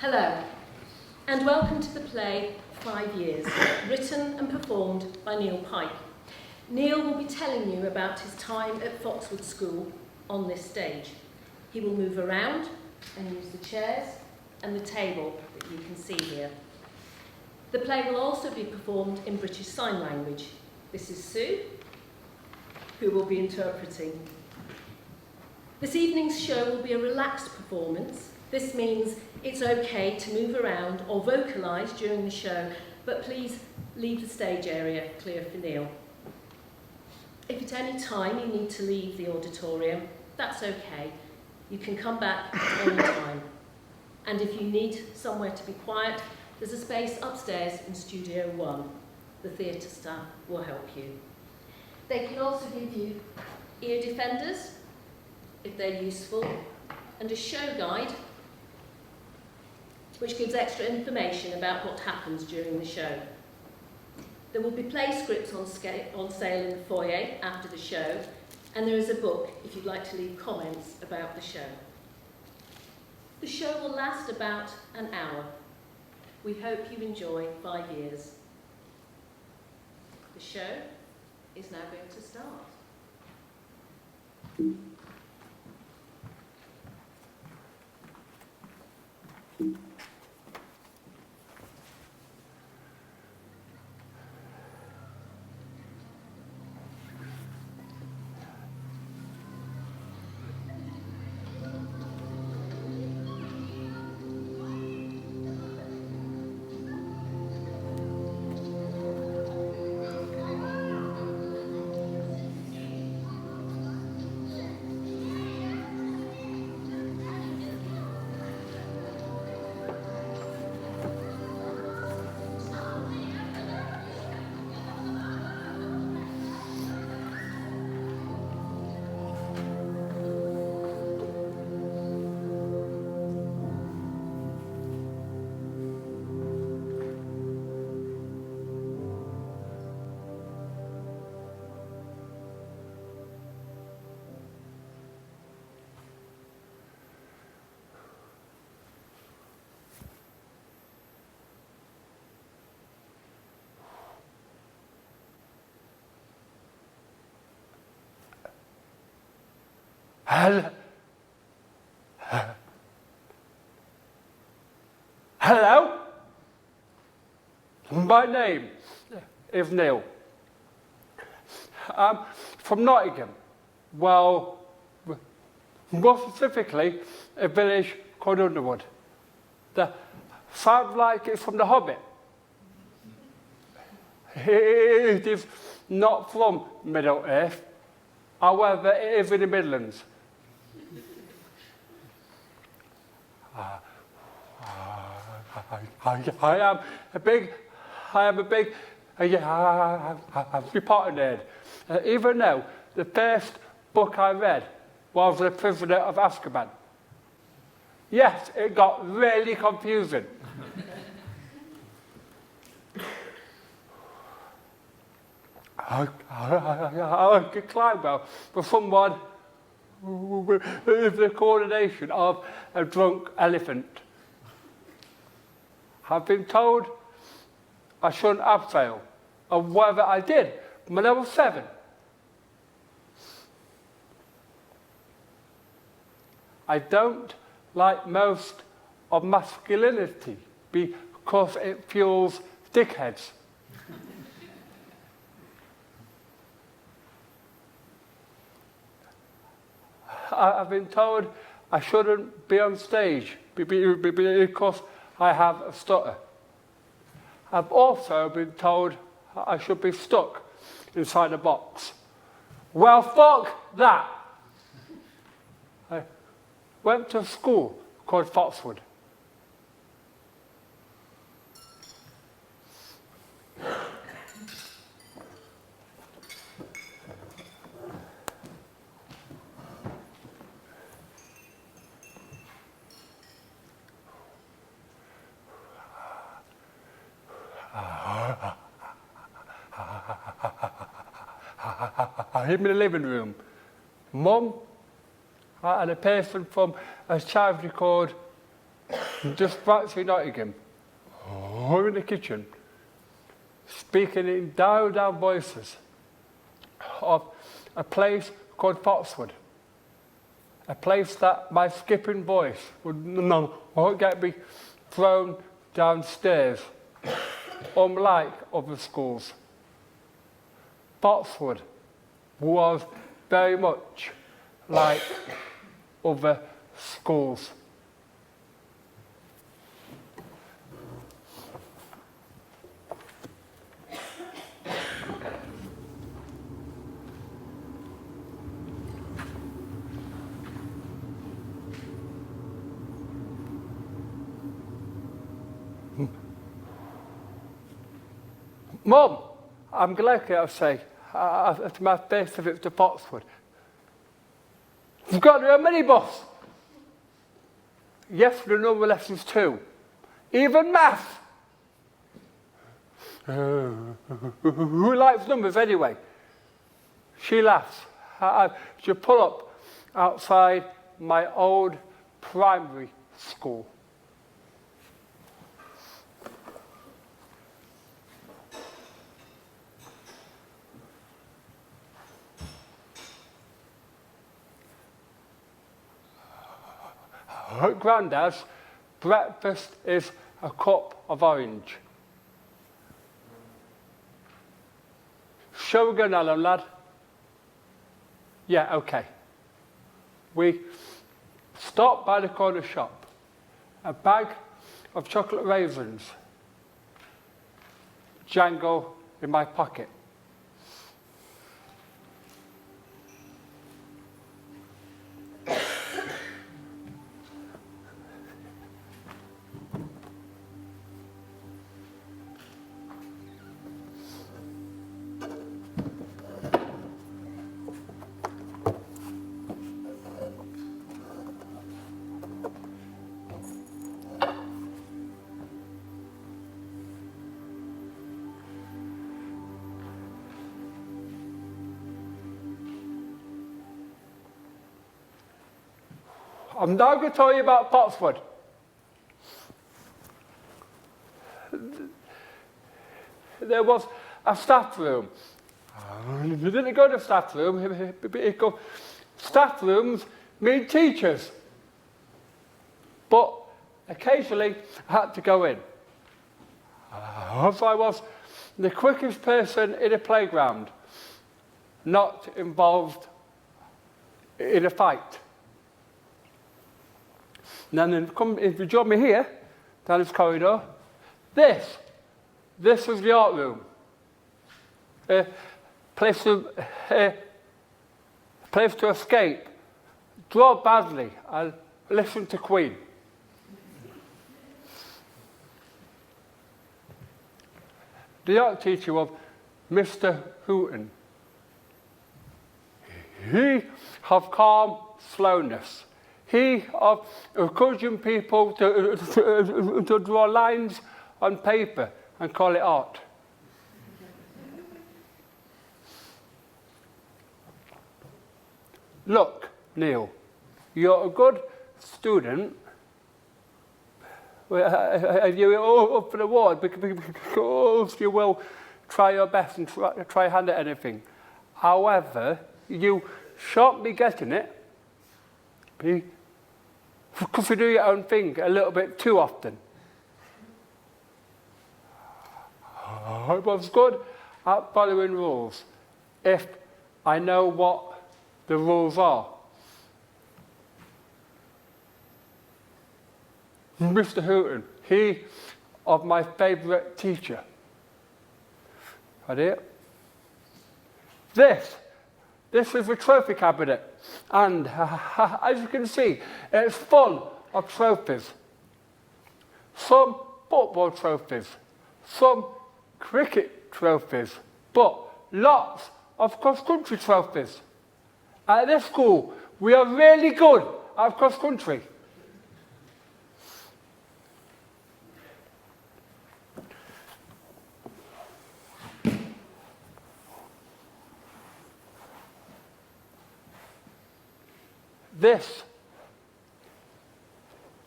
Hello, and welcome to the play 5 Years, written and performed by Neal Pike. Neal will be telling you about his time at Foxwood School on this stage. He will move around and use the chairs and the table that you can see here. The play will also be performed in British Sign Language. This is Sue, who will be interpreting. This evening's show will be a relaxed performance. This means it's okay to move around or vocalise during the show, but please leave the stage area clear for Neal. If at any time you need to leave the auditorium, that's okay. You can come back at any time. And if you need somewhere to be quiet, there's a space upstairs in Studio 1. The theatre staff will help you. They can also give you ear defenders, if they're useful, and a show guide, which gives extra information about what happens during the show. There will be play scripts on sale in the foyer after the show, and there is a book if you'd like to leave comments about the show. The show will last about an hour. We hope you enjoy 5 years. The show is now going to start. Hello? My name is Neal. I'm from Nottingham. Well, more specifically, a village called Underwood. That sounds like it's from The Hobbit. It is not from Middle Earth. However, it is in the Midlands. I am a big Harry Potter nerd. Even though the first book I read was The Prisoner of Azkaban. Yes, it got really confusing. I could climb well for someone with the coordination of a drunk elephant. I've been told I shouldn't have failed, and whatever I did, my level 7. I don't like most of masculinity because it fuels dickheads. I've been told I shouldn't be on stage because I have a stutter. I've also been told I should be stuck inside a box. Well, fuck that. I went to a school called Foxwood. I'm in the living room. Mum and a person from a charity called just right through Nottingham, or in the kitchen, speaking in down voices of a place called Foxwood. A place that my skipping voice won't get me thrown downstairs, unlike other schools. Foxwood was very much like other schools. Mum, I'm glad to say, after my first visit to Foxwood, we've got a minibus. Yes, the number lessons too. Even math. Who likes numbers anyway? She laughs. She pull up outside my old primary school. At Grandad's, breakfast is a cup of orange. Shall we go now, lad? Yeah, okay. We stop by the corner shop. A bag of chocolate raisins. Jangle in my pocket. I'm now going to tell you about Foxwood. There was a staff room. We didn't go to the staff room. Staff rooms mean teachers. But occasionally I had to go in. So I was the quickest person in a playground, not involved in a fight. And then if you join me here, down this corridor, this was the art room. Place to escape, draw badly, and listen to Queen. The art teacher was Mr. Hooton. He had calm slowness. He of encouraging people to draw lines on paper and call it art. Look, Neal, you're a good student. You're up for the award because you will try your best and try hand at anything. However, you shan't be getting it because you do your own thing a little bit too often. I was good at following rules if I know what the rules are. Mr. Hooton, he of my favourite teacher. Right here. This is a trophy cabinet, and as you can see, it's full of trophies. Some football trophies, some cricket trophies, but lots of cross-country trophies. At this school, we are really good at cross-country.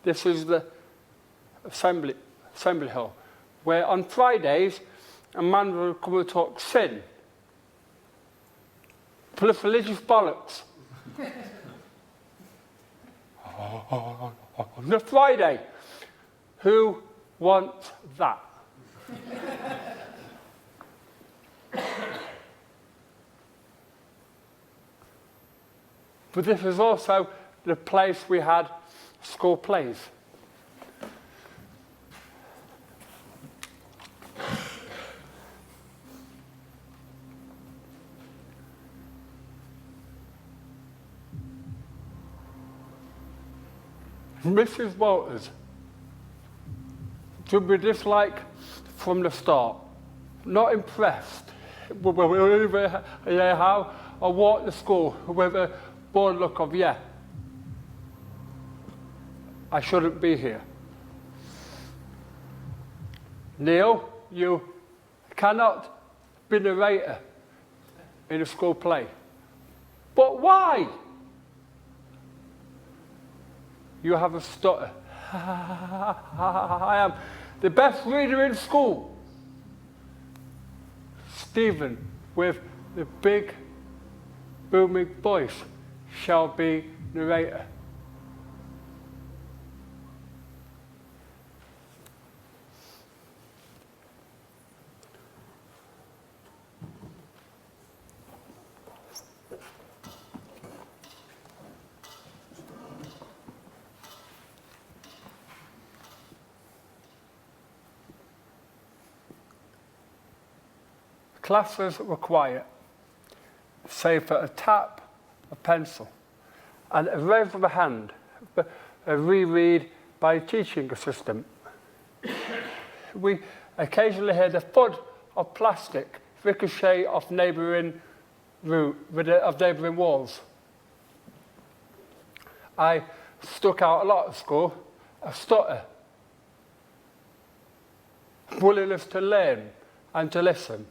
This is the assembly hall, where on Fridays a man will come and talk sin, plus religious bollocks. On a Friday, who wants that? But this is also the place we had school plays. Mrs. Walters, to be disliked from the start, not impressed with how I walked to school with a bored look of, yeah, I shouldn't be here. Neal, you cannot be narrator in a school play. But why? You have a stutter. I am the best reader in school. Stephen, with the big booming voice, shall be narrator. Classes were quiet, save for a tap, a pencil, and a raise of a hand, a reread by a teaching assistant. We occasionally heard the thud of plastic ricochet off neighbouring walls. I stuck out a lot at school, a stutter, willingness to learn and to listen.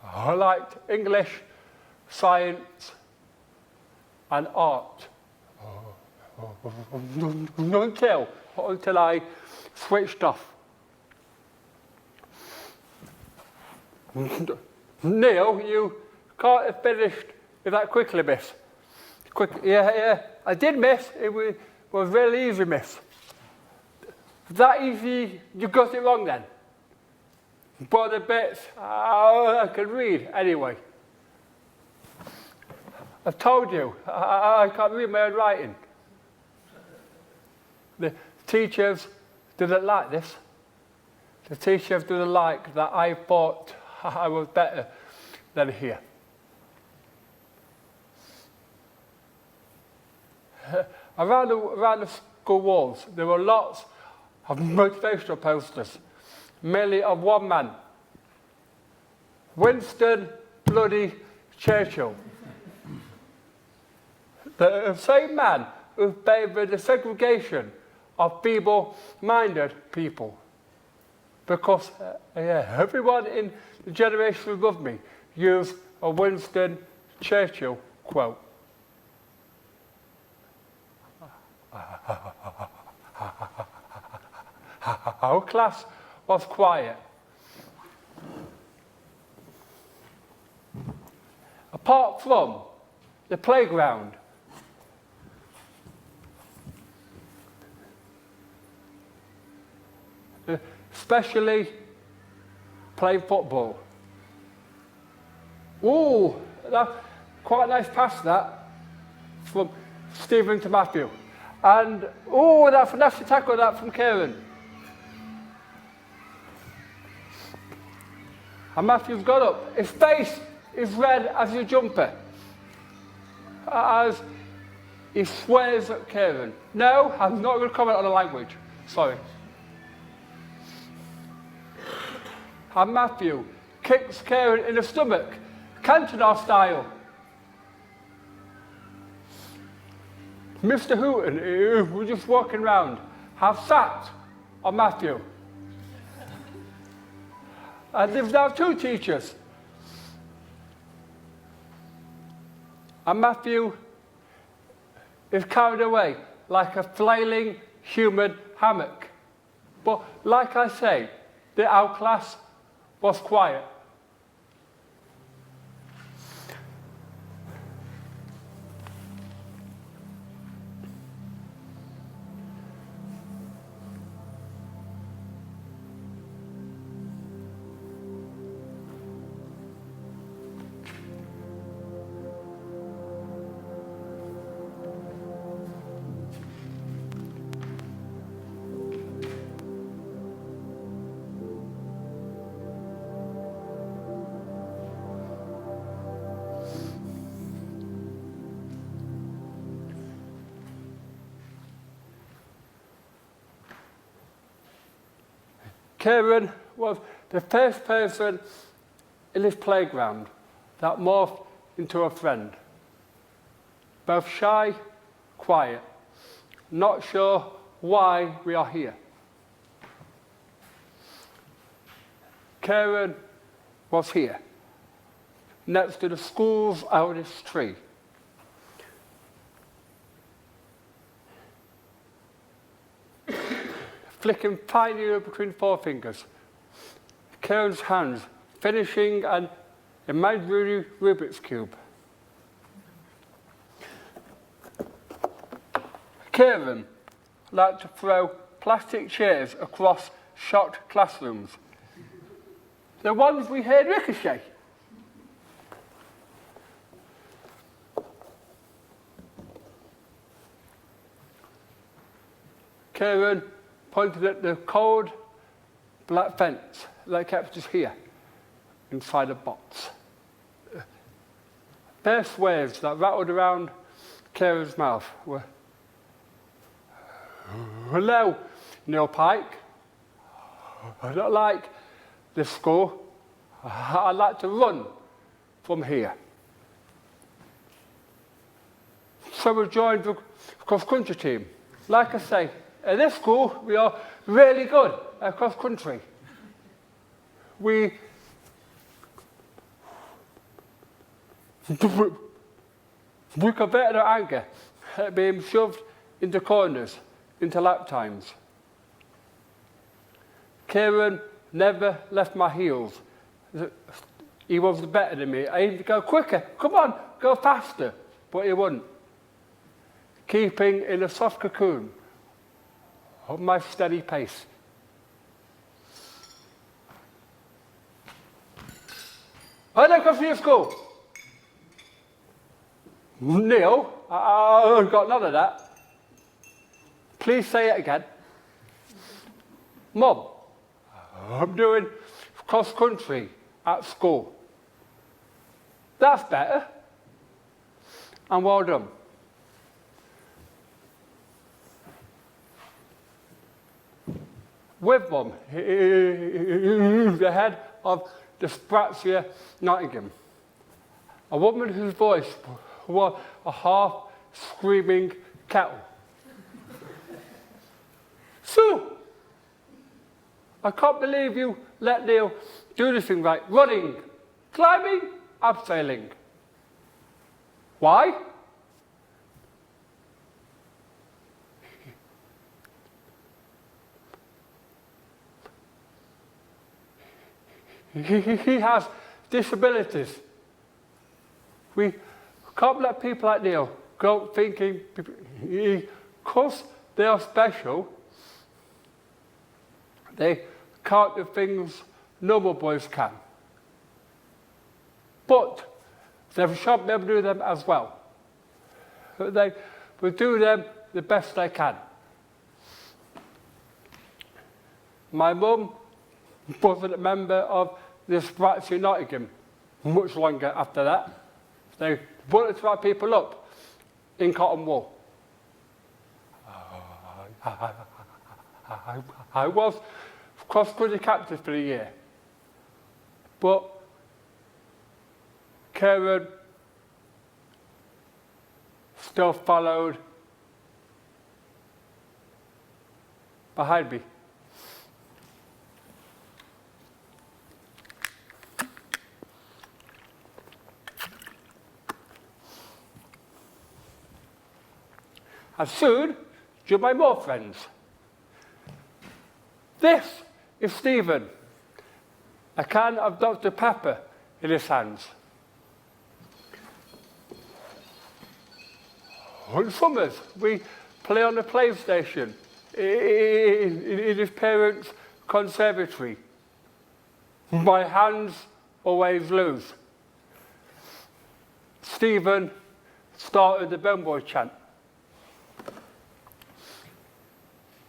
I liked English, science, and art. Until I switched off. Neal, you can't have finished with that quickly, miss. Yeah, I did, miss. It was really easy, miss. That easy, you got it wrong then. But the bits I can read anyway. I've told you, I can't read my own writing. The teachers didn't like this. The teachers didn't like that I thought I was better than here. Around the school walls, there were lots of motivational posters, mainly of one man, Winston bloody Churchill. The same man who favoured the segregation of feeble-minded people. Because everyone in the generation above me used a Winston Churchill quote. Our class was quiet. Apart from the playground, especially playing football. Ooh, that's quite a nice pass that, from Stephen to Matthew. And, ooh, that's a nasty tackle that from Kieran. And Matthew's got up. His face is red as a jumper, as he swears at Kieran. No, I'm not going to comment on the language. Sorry. And Matthew kicks Kieran in the stomach, Cantona style. Mr. Hooton, who was just walking round, have sat on Matthew. And there's now two teachers. And Matthew is carried away like a flailing human hammock. But like I say, our class was quiet. Kieran was the first person in this playground that morphed into a friend. Both shy, quiet, not sure why we are here. Kieran was here, next to the school's oldest tree. Flicking tiny between four fingers. Kieran's hands finishing an imaginary Rubik's Cube. Kieran liked to throw plastic chairs across shocked classrooms. The ones we heard ricochet. Kieran pointed at the cold black fence that kept us here, inside a box. First words that rattled around Kieran's mouth were, "Hello, Neal Pike. I don't like this school. I'd like to run from here." So we joined the cross-country team. Like I say, at this school, we are really good at cross-country. We converted our anger at being shoved into corners, into lap times. Kieran never left my heels. He was better than me. I needed to go quicker. Come on, go faster. But he wouldn't. Keeping in a soft cocoon of my steady pace. I don't come to your school. Neal, I've got none of that. Please say it again. Mum, I'm doing cross-country at school. That's better. And well done. With Mum, the head of Nottinghamshire, Nottingham. A woman whose voice was a half-screaming kettle. Sue, I can't believe you let Neal do this thing right. Running, climbing, abseiling. Why? He has disabilities. We can't let people like Neal go thinking because they are special, they can't do things normal boys can. But they should be able to do them as well. They will do them the best they can. My mum wasn't a member of this practice in Nottingham much longer after that. They wanted to wrap people up in cotton wool. I was cross-country captain for a year. But Kieran still followed behind me. And soon, you'll be more friends. This is Stephen, a can of Dr. Pepper in his hands. On summers, we play on the PlayStation in his parents' conservatory. My hands always loose. Stephen started the Bone Boy chant.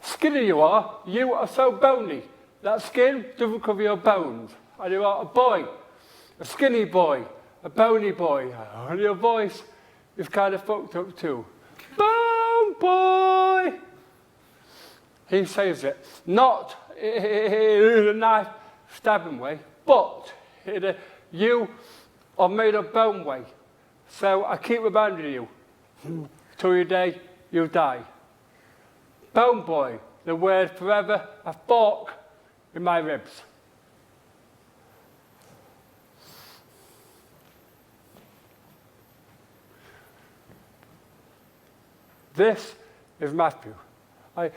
Skinny you are so bony. That skin doesn't cover your bones. And you are a boy, a skinny boy, a bony boy. And your voice is kind of fucked up too. Bone Boy! He says it, not in a knife stabbing way, but in a you are made of bone way. So I keep reminding you, till your day you die. Bone Boy, the word forever, a fork in my ribs. This is Matthew. I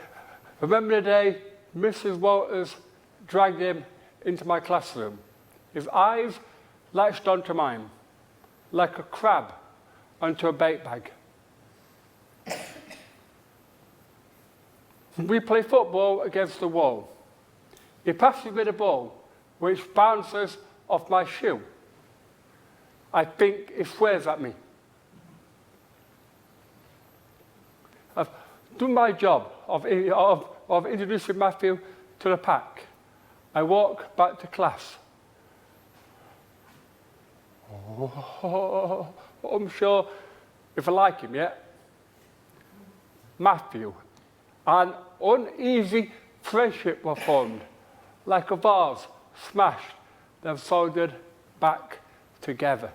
remember the day Mrs. Walters dragged him into my classroom. His eyes latched onto mine, like a crab onto a bait bag. We play football against the wall. He passes me the ball, which bounces off my shoe. I think he swears at me. I've done my job of introducing Matthew to the pack. I walk back to class. I'm sure if I like him yet. Matthew, an uneasy friendship was formed, like a vase smashed, then folded back together.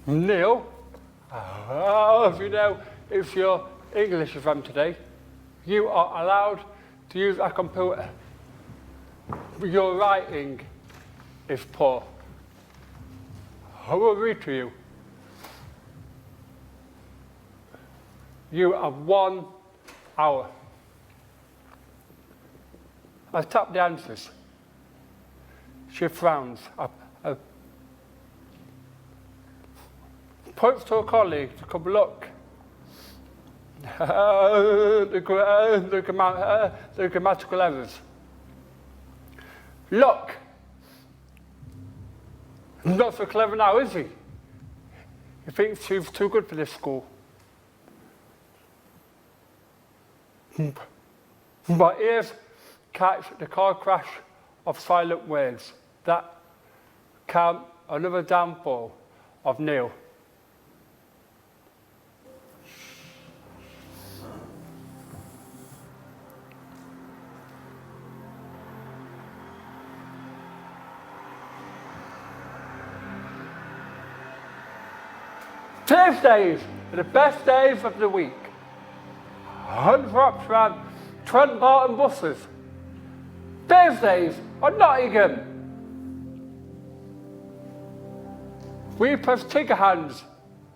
Neal, if you know it's your English exam today, you are allowed to use a computer. Your writing is poor. I will read to you. You have 1 hour. I tap the answers. She frowns. Points to a colleague to come look. The grammatical errors. Look. Not so clever now, is he? He thinks he's too good for this school. My ears catch the car crash of silent words that count another downfall of Neal. Thursdays are the best days of the week. Hunt wraps around Trent Barton buses. Thursdays are Nottingham. We press Tigger hands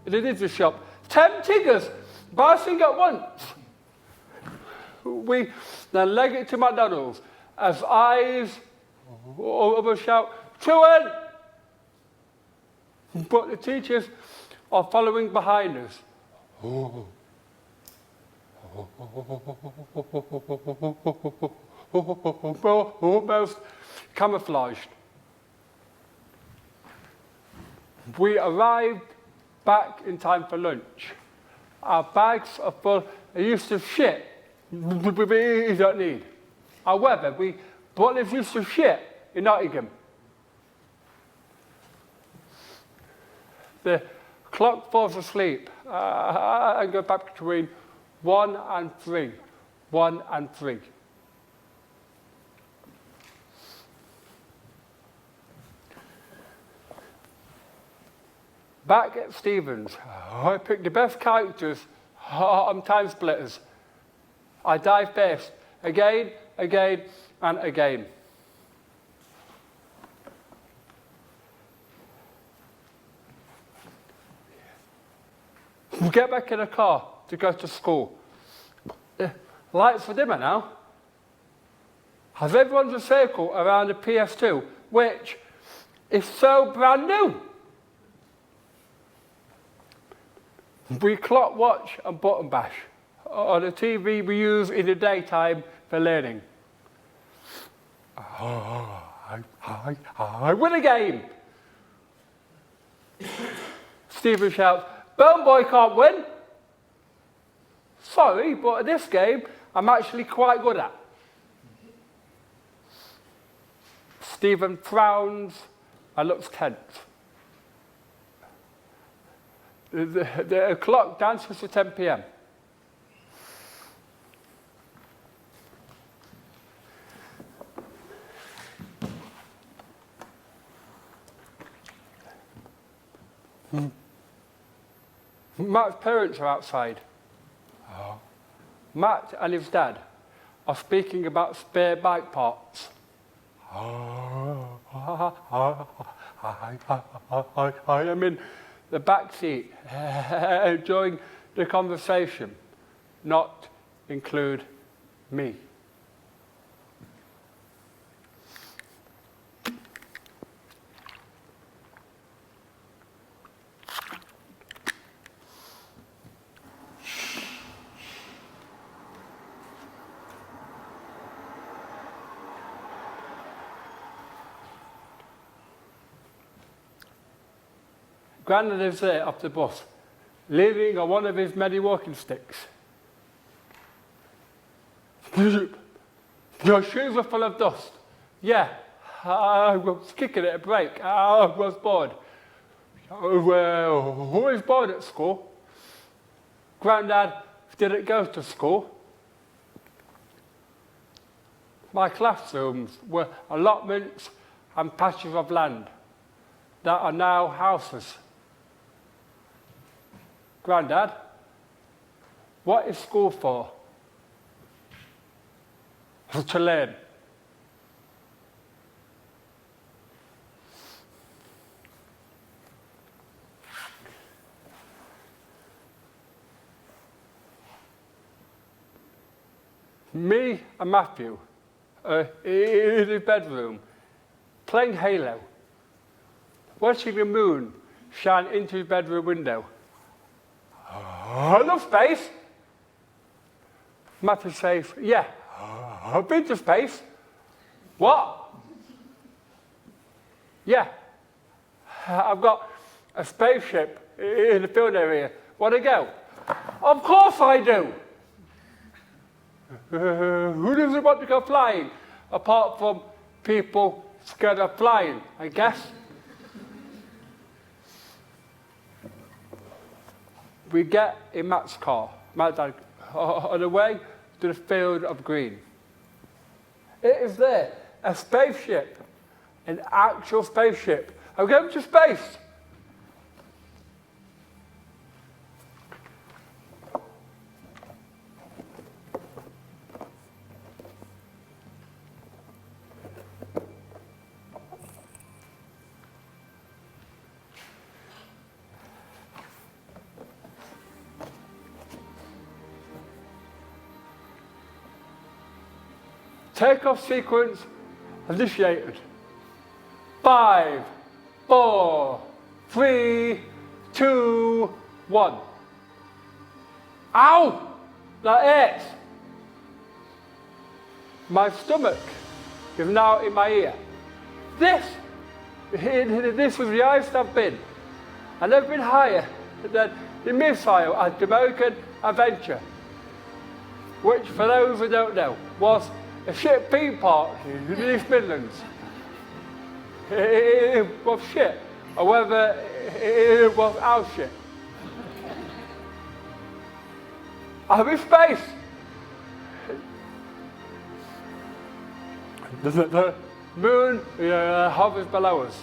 in the Disney shop. 10 Tiggers bouncing at once. We then leg it to McDonald's as eyes over shout, truant! But the teachers are following behind us. Almost camouflaged. We arrived back in time for lunch. Our bags are full of useless shit we don't need. However, we bought this useless shit in Nottingham. The clock falls asleep. I go back between 1 and 3. 1 and 3. Back at Stevens, I picked the best characters on time splitters. I dive first, again, again, and again. We get back in the car to go to school. Lights are dimmer now. As everyone's a circle around the PS2, which is so brand new. We clock watch and button bash on the TV we use in the daytime for learning. I win a game. Stephen shouts, "Bone Boy can't win." Sorry, but at this game, I'm actually quite good at. Stephen frowns and looks tense. The clock dances to 10 p.m. Matt's parents are outside. Matt and his dad are speaking about spare bike parts. I am in the back seat, enjoying the conversation, not include me. Grandad is there off the bus, leaning on one of his many walking sticks. Your shoes are full of dust. Yeah, I was kicking at a break. I was bored. Well, who is bored at school? Grandad didn't go to school. My classrooms were allotments and patches of land that are now houses. Grandad, what is school for? To learn. Me and Matthew in his bedroom, playing Halo, watching the moon shine into his bedroom window. I love space. Matthew says, yeah, I've been to space. What? Yeah, I've got a spaceship in the field area. Want to go? Of course I do. Who doesn't want to go flying? Apart from people scared of flying, I guess. We get in Matt's car, Matt's dad, on the way to the field of green. It is there, a spaceship, an actual spaceship. I'm going to space. Takeoff sequence initiated. 5, 4, 3, 2, 1. Ow! That hurts. My stomach is now in my ear. This was the highest I've been. I've never been higher than the missile at the American Adventure, which, for those who don't know, was a shit theme park in the East Midlands. It was shit, or whether it was our shit. I'm in space. The moon hovers below us.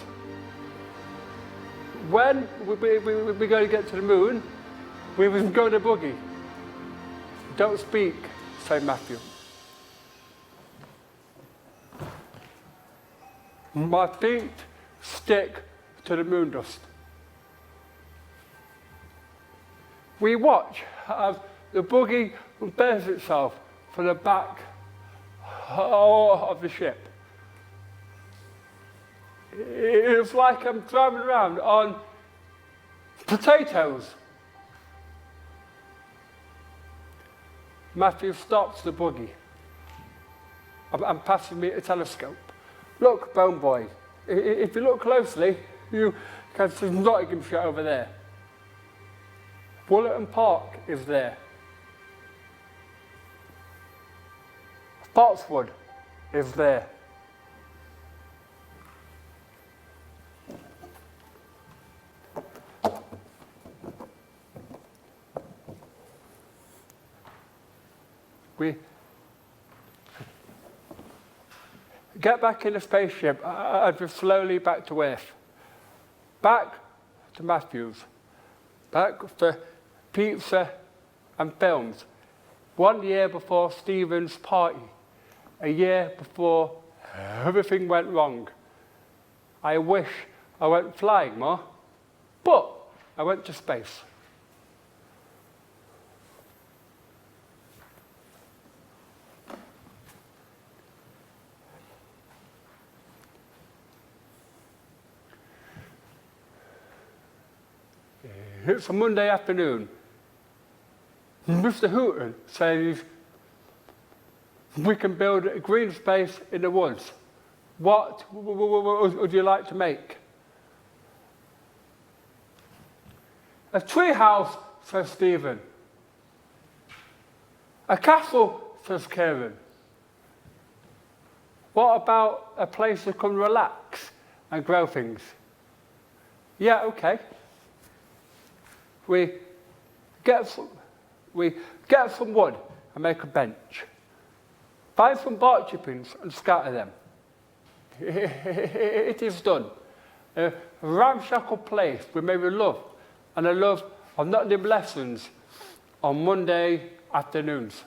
When we're going to get to the moon, we was going to buggy. don't speak, said Matthew. My feet stick to the moon dust. We watch as the buggy bears itself from the back of the ship. It's like I'm driving around on potatoes. Matthew stops the buggy and passes me a telescope. Look, Bone Boy, if you look closely, you can see Nottinghamshire over there. Woollerton Park is there. Spotswood is there. We get back in the spaceship and we're slowly back to Earth. Back to Matthew's. Back for pizza and films. 1 year before Stephen's party. A year before everything went wrong. I wish I went flying more, but I went to space. It's a Monday afternoon. Mr. Hooton says we can build a green space in the woods. What would you like to make? A tree house, says Stephen. A castle, says Karen. What about a place to come relax and grow things? Yeah, okay. We get some wood and make a bench. Find some bark chippings and scatter them. It is done. A ramshackle place with maybe love and a love of Nottingham lessons on Monday afternoons.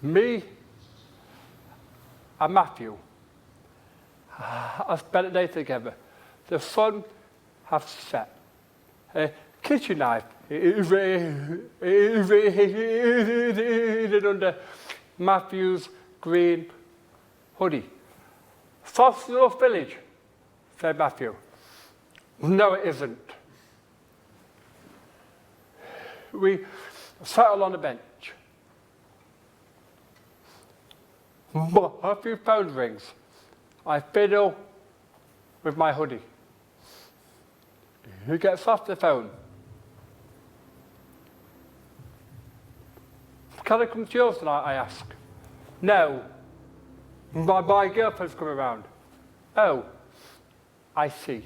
Me and Matthew have spent a day together. The sun has set. A kitchen knife is under Matthew's green hoodie. Foster Village, said Matthew. No, it isn't. We settle on a bench. A few phone rings. I fiddle with my hoodie. He gets off the phone. Can I come to yours tonight, I ask. No. My girlfriend's coming around. Oh, I see.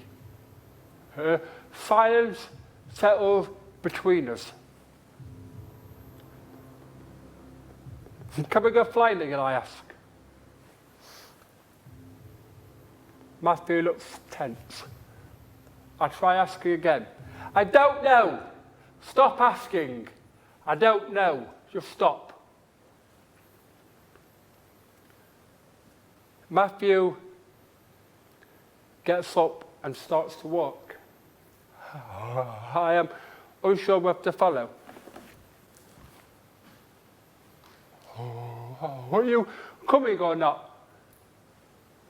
Silence settles between us. Can we go flying again, I ask. Matthew looks tense. I try asking again. I don't know. Stop asking. I don't know. Just stop. Matthew gets up and starts to walk. I am unsure whether to follow. Are you coming or not?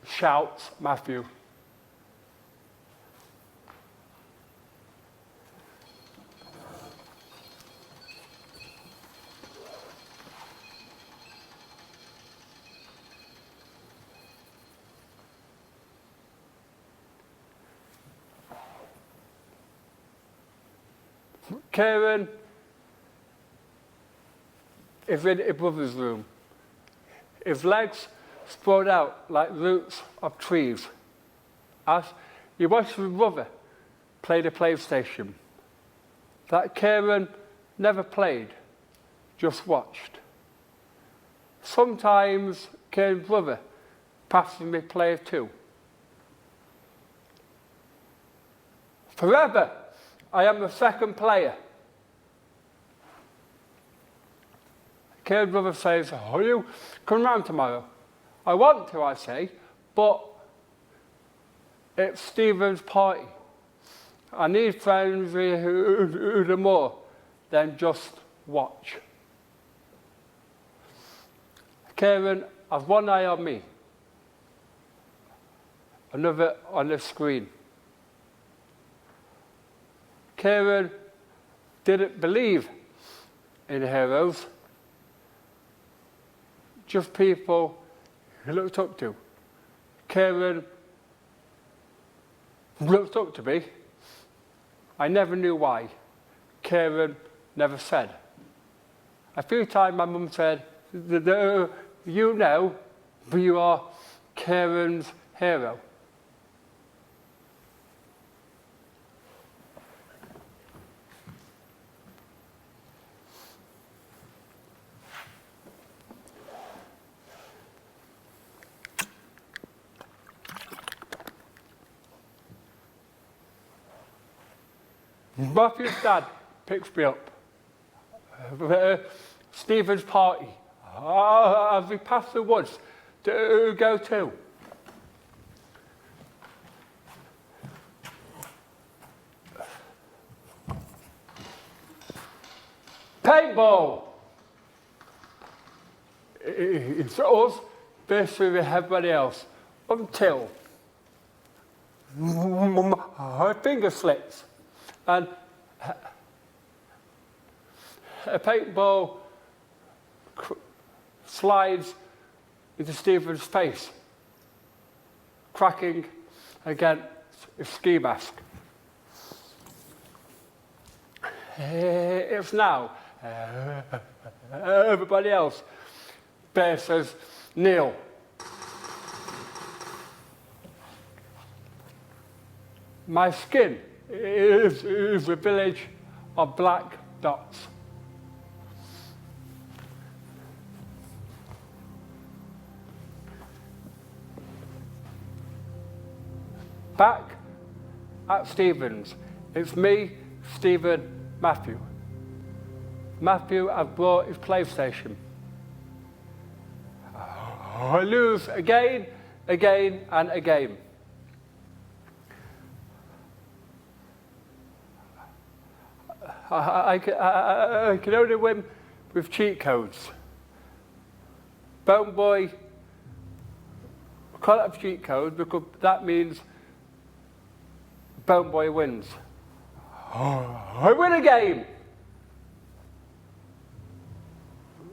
Shouts Matthew. Karen is in her brother's room. His legs spread out like roots of trees as he watched his brother play the PlayStation. That Karen never played, just watched. Sometimes Karen's brother passing me player 2. Forever, I am the second player. Kieran's brother says, "Oh, you come round tomorrow?" "I want to," I say, "but it's Stephen's party. I need friends who do more than just watch." Kieran has one eye on me, another on the screen. Kieran didn't believe in heroes, just people he looked up to. Kieran looked up to me. I never knew why. Kieran never said. A few times my mum said, "You know, but you are Kieran's hero." Matthew's dad picks me up. Stephen's party. As we pass the woods to go to. Paintball. It's us versus everybody else until my finger slips. And a paintball slides into Stephen's face, cracking against his ski mask. It's now everybody else versus Neal. My skin is a village of black dots. Back at Stephen's, it's me, Stephen, Matthew. Matthew has brought his PlayStation. I lose again, and again. I can only win with cheat codes. Bone Boy, call it a cheat code because that means Bone Boy wins. I win a game!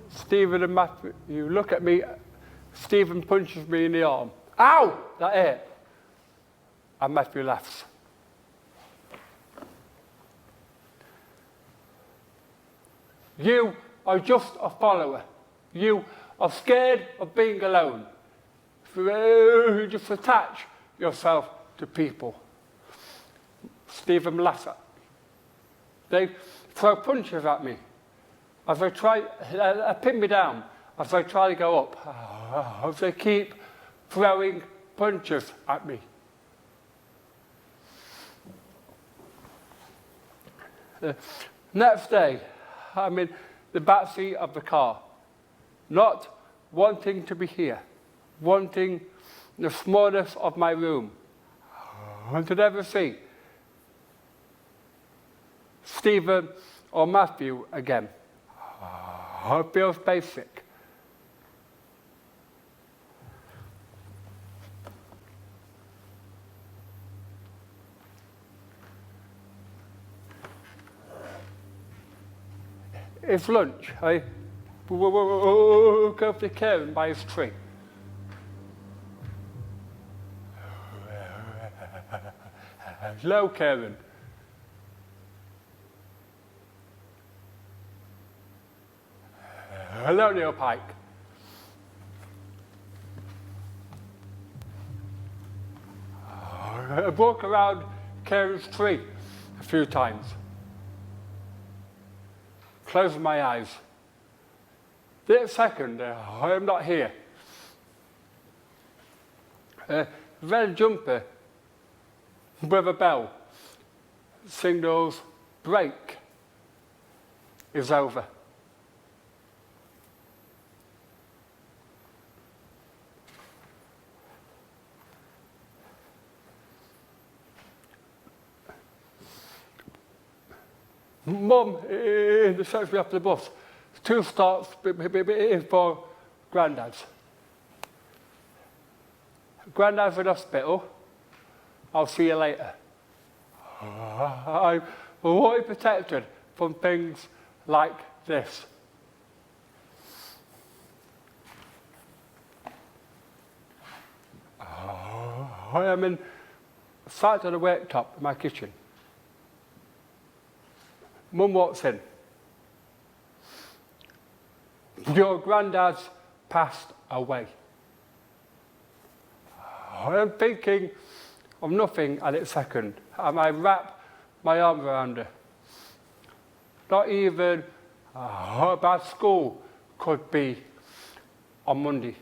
Stephen and Matthew, you look at me, Stephen punches me in the arm. Ow! That hurt. And Matthew laughs. You are just a follower. You are scared of being alone. You just attach yourself to people. Stephen laughs at me. They throw punches at me. As they try, pin me down as I try to go up. As they keep throwing punches at me. Next day, I'm in the backseat of the car, not wanting to be here, wanting the smallness of my room, and to never see Stephen or Matthew again. It feels basic. It's lunch. I go to Kieran by his tree. Hello, Kieran. Hello, Neal Pike. I walk around Kieran's tree a few times. Close my eyes. This second, I am not here. red jumper with a bell signals break is over. Mum in the search me after the bus. 2 stops for Grandad's. Grandad's in hospital. I'll see you later. I want to be protected from things like this. I am sat on the worktop in my kitchen. Mum walks in. Your granddad's passed away. I am thinking of nothing at that second, and I wrap my arm around her. Not even a bad school could be on Monday.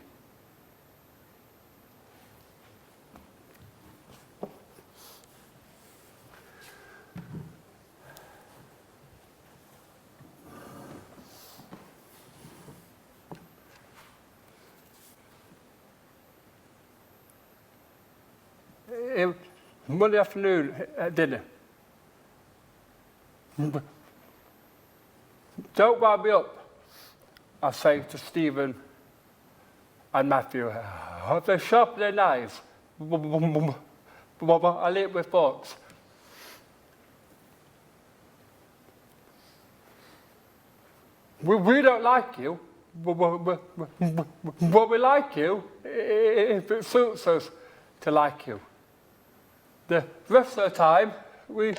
Monday afternoon at dinner. Don't wind me up, I say to Stephen and Matthew. If they sharpen their knives, I'll eat with forks. We don't like you, but we like you if it suits us to like you. The rest of the time, we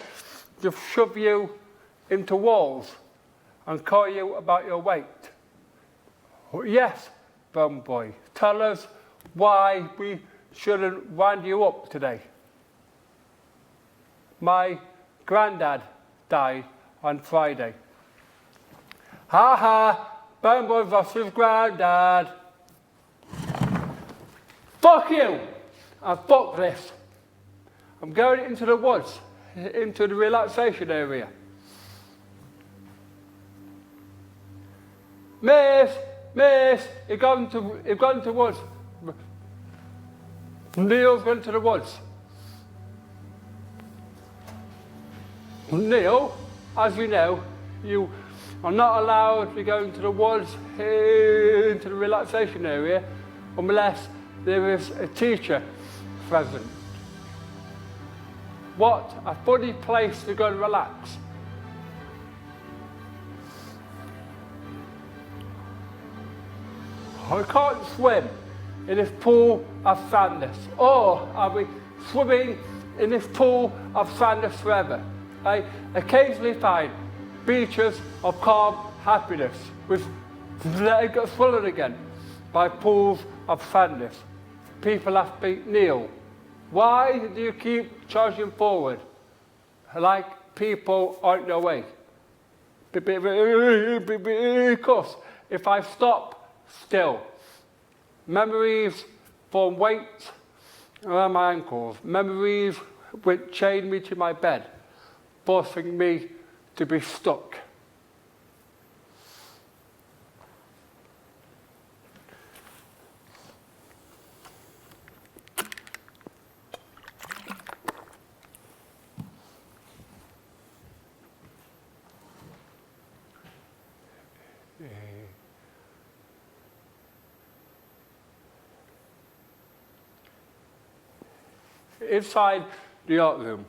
just shove you into walls and call you about your weight. Yes, brown boy, tell us why we shouldn't wind you up today. My granddad died on Friday. Ha ha, brown boy versus granddad. Fuck you, and fuck this. I'm going into the woods, into the relaxation area. Miss, you've gone to woods. Neal's gone to the woods. Neal, as you know, you are not allowed to go into the woods, into the relaxation area, unless there is a teacher present. What a funny place to go and relax. I can't swim in this pool of sadness, or I'll be swimming in this pool of sadness forever. I occasionally find beaches of calm happiness, which then get swallowed again by pools of sadness. People ask me, Neal, why do you keep charging forward like people aren't your way? Because if I stop still, memories form weight around my ankles, memories which chain me to my bed, forcing me to be stuck. Inside the art room.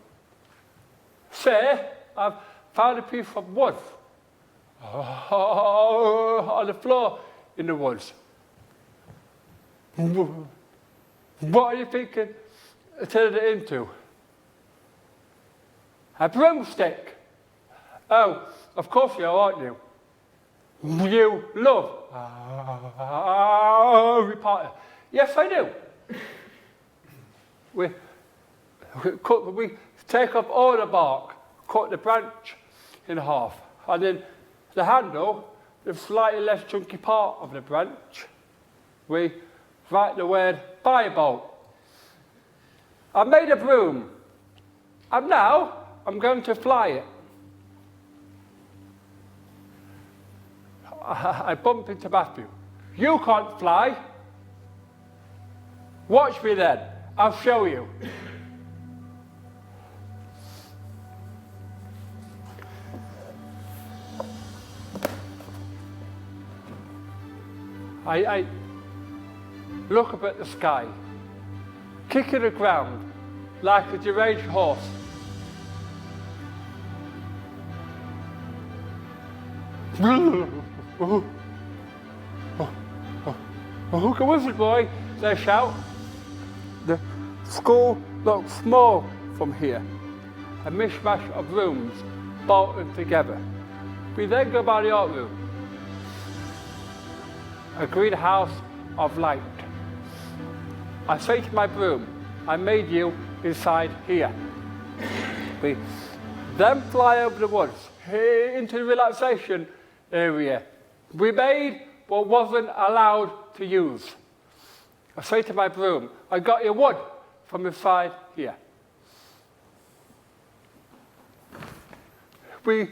Say, I've found a piece of wood on the floor in the woods. What are you thinking of turning it into? A broomstick. Oh, of course you are, aren't you? You love Harry Potter. Yes, I do. We take off all the bark, cut the branch in half, and then the handle, the slightly less chunky part of the branch, we write the word Bible I made a broom, and now I'm going to fly it. I bumped into Matthew. You can't fly. Watch me then. I'll show you. I look up at the sky, kicking the ground like a deranged horse. Hook a wizard boy, they shout. The school looks small from here, a mishmash of rooms bolted together. We then go by the art room, a greenhouse of light. I say to my broom, I made you inside here. We then fly over the woods into the relaxation area we made but wasn't allowed to use. I say to my broom, I got your wood from inside here. We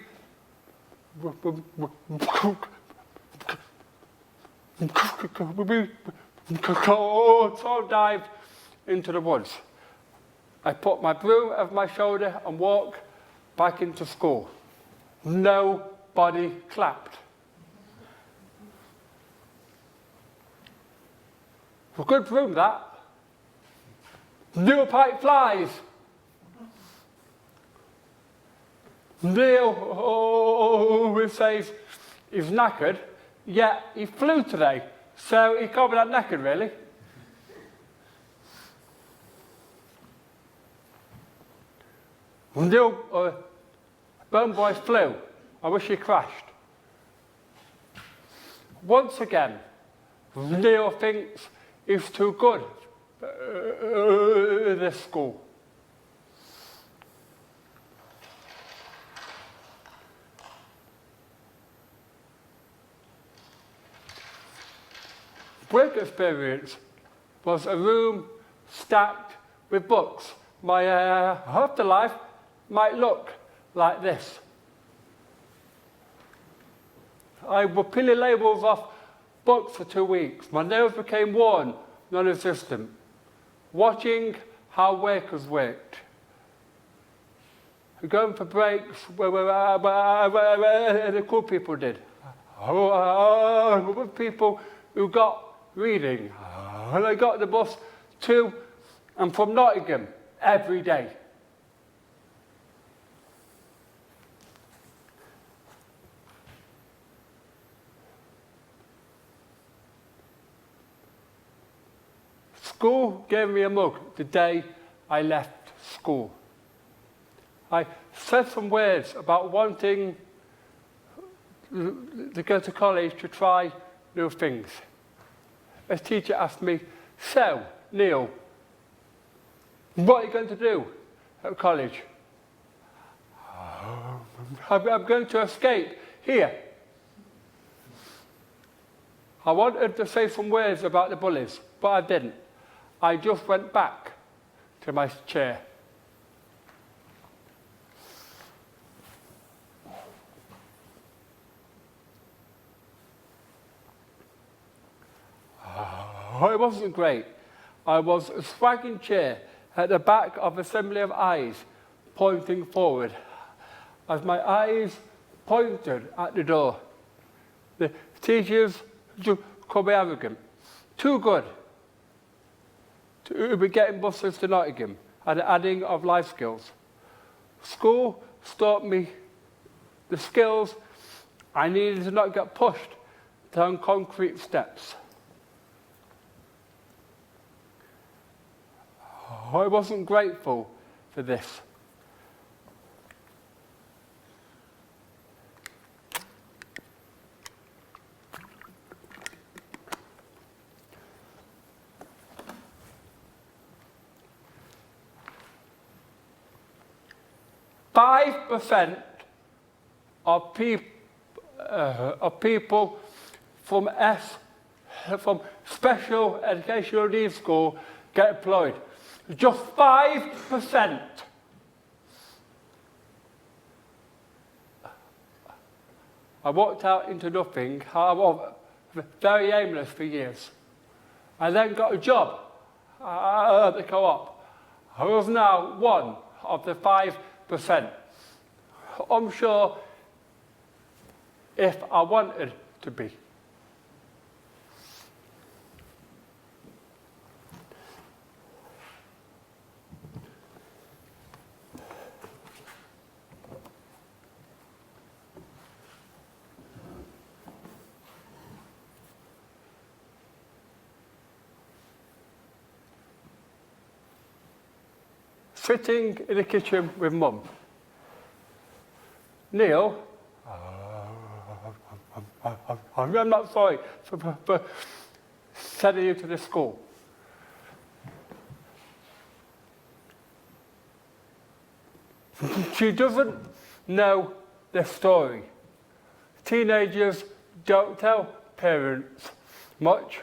all dived into the woods. I put my broom over my shoulder and walked back into school. Nobody clapped. A good broom, that. Neal Pike flies. Neal he says he's knackered, yet he flew today, so he can't be that knackered, really. Neal, Bone Boy flew. I wish he crashed. Once again, Neal thinks he's too good at this school. Work experience was a room stacked with books. My afterlife might look like this. I would peel the labels off books for 2 weeks. My nails became worn, non-existent. Watching how workers worked. Going for breaks where the cool people did. People who got reading. And I got the bus to and from Nottingham every day. School gave me a mug the day I left school. I said some words about wanting to go to college to try new things. A teacher asked me, so, Neal, what are you going to do at college? I'm going to escape here. I wanted to say some words about the bullies, but I didn't. I just went back to my chair. It wasn't great. I was a swagging chair at the back of an assembly of eyes pointing forward. As my eyes pointed at the door, the teachers could be arrogant, too good to be getting buses to Nottingham and the adding of life skills. School taught me the skills I needed to not get pushed down concrete steps. I wasn't grateful for this. % of people from special educational needs school get employed. Just 5%. I walked out into nothing. I was very aimless for years. I then got a job at the co-op. I was now one of the 5%. I'm sure if I wanted to be. Sitting in the kitchen with Mum. Neal, I'm not sorry for sending you to this school. She doesn't know the story. Teenagers don't tell parents much.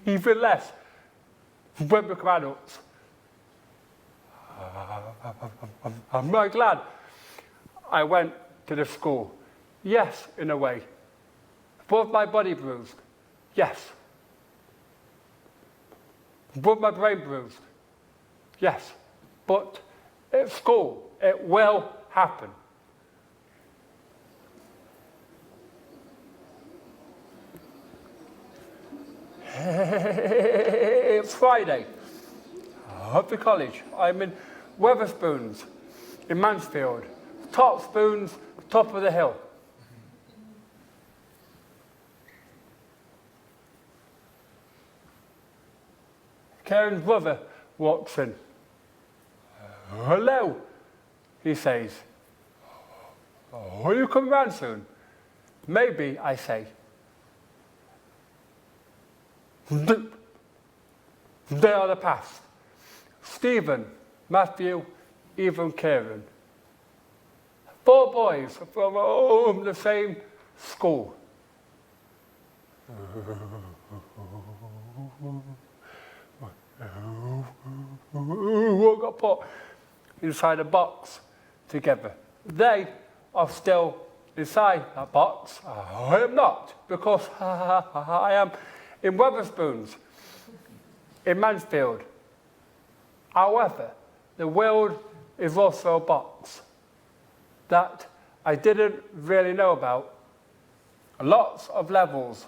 Even less when we become adults. I'm very glad I went to the school. Yes, in a way. Was my body bruised? Yes. Was my brain bruised? Yes. But at school, it will happen. It's Friday. Up to college. I'm in Wetherspoons, in Mansfield. Top spoons, top of the hill. Karen's brother walks in. Hello, he says. Will you come round soon? Maybe, I say. They are the past. Stephen, Matthew, even Karen. 4 boys from the same school. All got put inside a box together. They are still inside that box. I am not, because I am in Wetherspoons, in Mansfield. However, the world is also a box that I didn't really know about. Lots of levels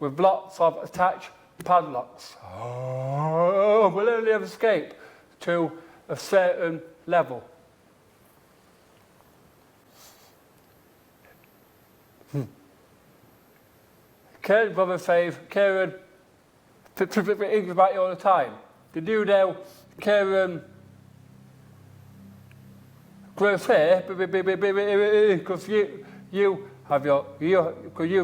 with lots of attached padlocks. We'll only have escape to a certain level. Karen's brother says, Karen, thinks about you all the time. Did you know Karen grows hair because you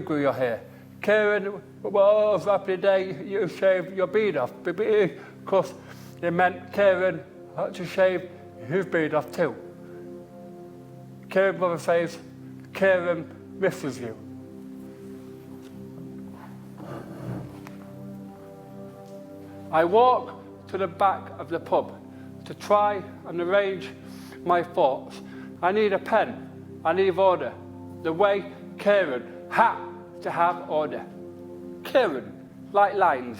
grew your hair? Karen, was happy day you shaved your beard off because it meant Karen had to shave his beard off too. Karen's brother says, Karen misses you. I walk to the back of the pub to try and arrange my thoughts. I need a pen. I need order. The way Karen had to have order. Karen liked lines.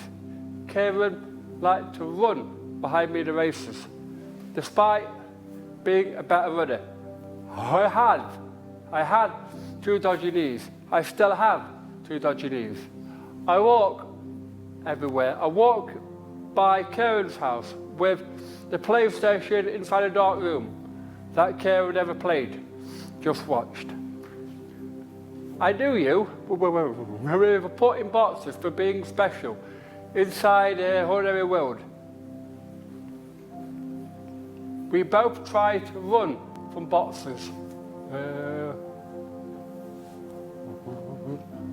Karen liked to run behind me in the races. Despite being a better runner, I had 2 dodgy knees. I still have 2 dodgy knees. I walk everywhere. I walk by Karen's house with the PlayStation inside a dark room that Karen never played, just watched. I knew you were put in boxes for being special inside a ordinary world. We both tried to run from boxes.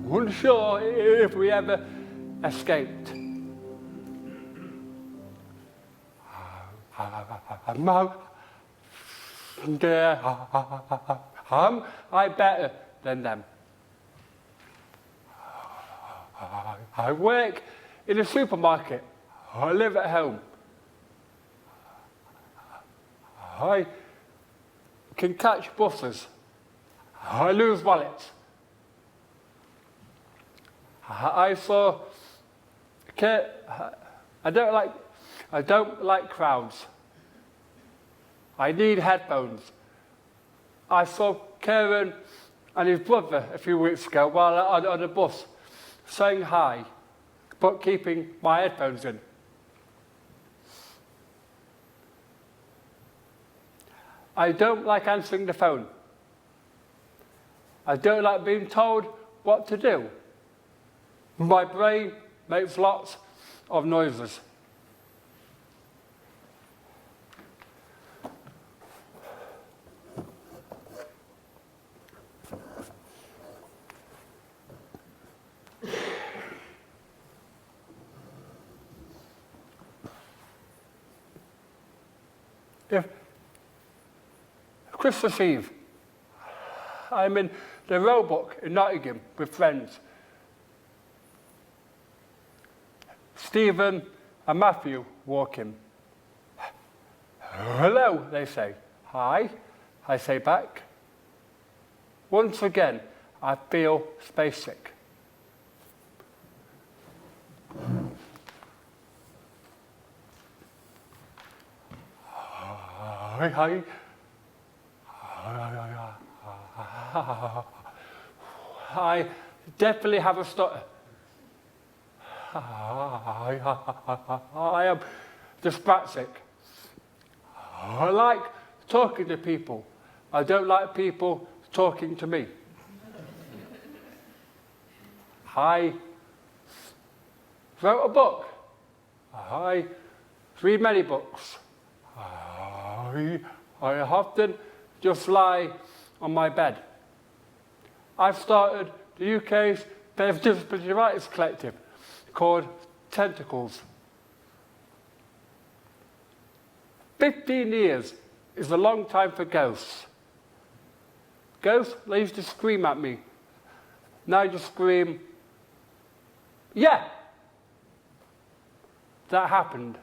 Unsure if we ever escaped. I better than them. I work in a supermarket. I live at home. I can catch buses. I lose wallets. I don't like crowds. I need headphones. I saw Kieran and his brother a few weeks ago while on a bus, saying hi, but keeping my headphones in. I don't like answering the phone. I don't like being told what to do. My brain makes lots of noises. If Christmas Eve, I'm in the Roebuck in Nottingham with friends. Stephen and Matthew walk in. Hello, they say. Hi, I say back. Once again, I feel space sick. Hi. I definitely have a stutter. I am dyspraxic. I like talking to people. I don't like people talking to me. I wrote a book. I read many books. I often just lie on my bed. I've started the UK's Deaf Disability Rights Collective called Tentacles. 15 years is a long time for ghosts. Ghosts, they used to scream at me. Now I just scream, yeah! That happened.